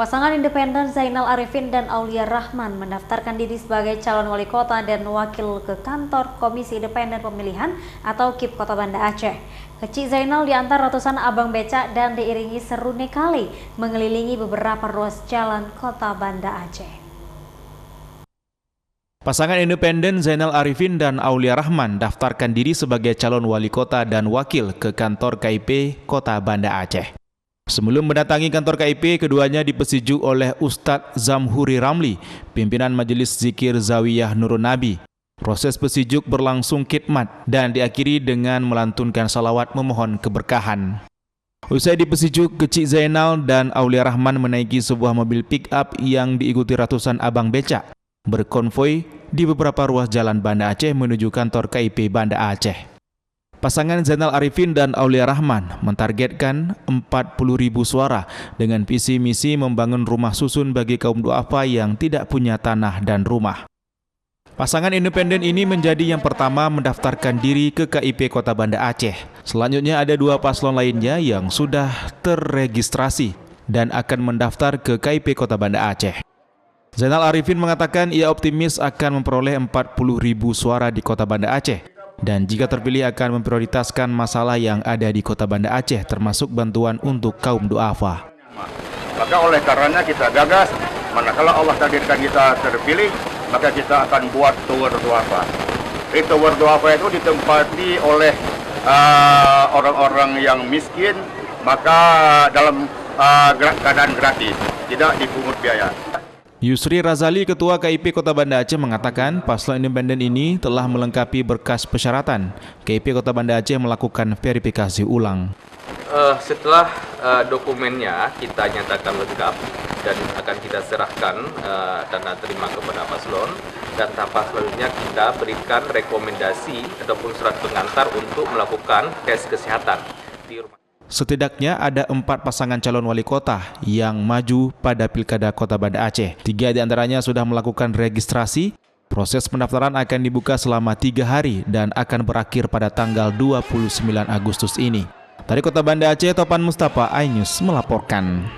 Pasangan independen Zainal Arifin dan Aulia Rahman mendaftarkan diri sebagai calon wali kota dan wakil ke kantor Komisi Independen Pemilihan atau KIP Kota Banda Aceh. Kecik Zainal diantar ratusan abang becak dan diiringi serune kali mengelilingi beberapa ruas jalan Kota Banda Aceh. Pasangan independen Zainal Arifin dan Aulia Rahman daftarkan diri sebagai calon wali kota dan wakil ke kantor KIP Kota Banda Aceh. Sebelum mendatangi kantor KIP, keduanya dipesijuk oleh Ustadz Zamhuri Ramli, pimpinan Majelis Zikir Zawiyah Nurun Nabi. Proses pesijuk berlangsung khidmat dan diakhiri dengan melantunkan salawat memohon keberkahan. Usai dipesijuk, Kecik Zainal dan Aulia Rahman menaiki sebuah mobil pick-up yang diikuti ratusan abang becak, berkonvoi di beberapa ruas jalan Banda Aceh menuju kantor KIP Banda Aceh. Pasangan Zainal Arifin dan Aulia Rahman mentargetkan 40.000 suara dengan visi misi membangun rumah susun bagi kaum duafa yang tidak punya tanah dan rumah. Pasangan independen ini menjadi yang pertama mendaftarkan diri ke KIP Kota Banda Aceh. Selanjutnya ada dua paslon lainnya yang sudah terregistrasi dan akan mendaftar ke KIP Kota Banda Aceh. Zainal Arifin mengatakan ia optimis akan memperoleh 40.000 suara di Kota Banda Aceh. Dan jika terpilih akan memprioritaskan masalah yang ada di Kota Banda Aceh termasuk bantuan untuk kaum duafa. Maka oleh karenanya kita gagas, manakala Allah takdirkan kita terpilih, maka kita akan buat tower duafa. Tower duafa itu ditempati oleh orang-orang yang miskin, maka dalam keadaan gratis, tidak dipungut biaya. Yusri Razali, Ketua KIP Kota Banda Aceh mengatakan paslon independen ini telah melengkapi berkas persyaratan. KIP Kota Banda Aceh melakukan verifikasi ulang. Setelah dokumennya kita nyatakan lengkap dan akan kita serahkan tanda terima kepada paslon, dan tahap selanjutnya kita berikan rekomendasi ataupun surat pengantar untuk melakukan tes kesehatan di rumah. Setidaknya ada 4 pasangan calon wali kota yang maju pada Pilkada Kota Banda Aceh. 3 diantaranya sudah melakukan registrasi. Proses pendaftaran akan dibuka selama 3 hari dan akan berakhir pada tanggal 29 Agustus ini. Dari Kota Banda Aceh, Topan Mustafa, iNews melaporkan.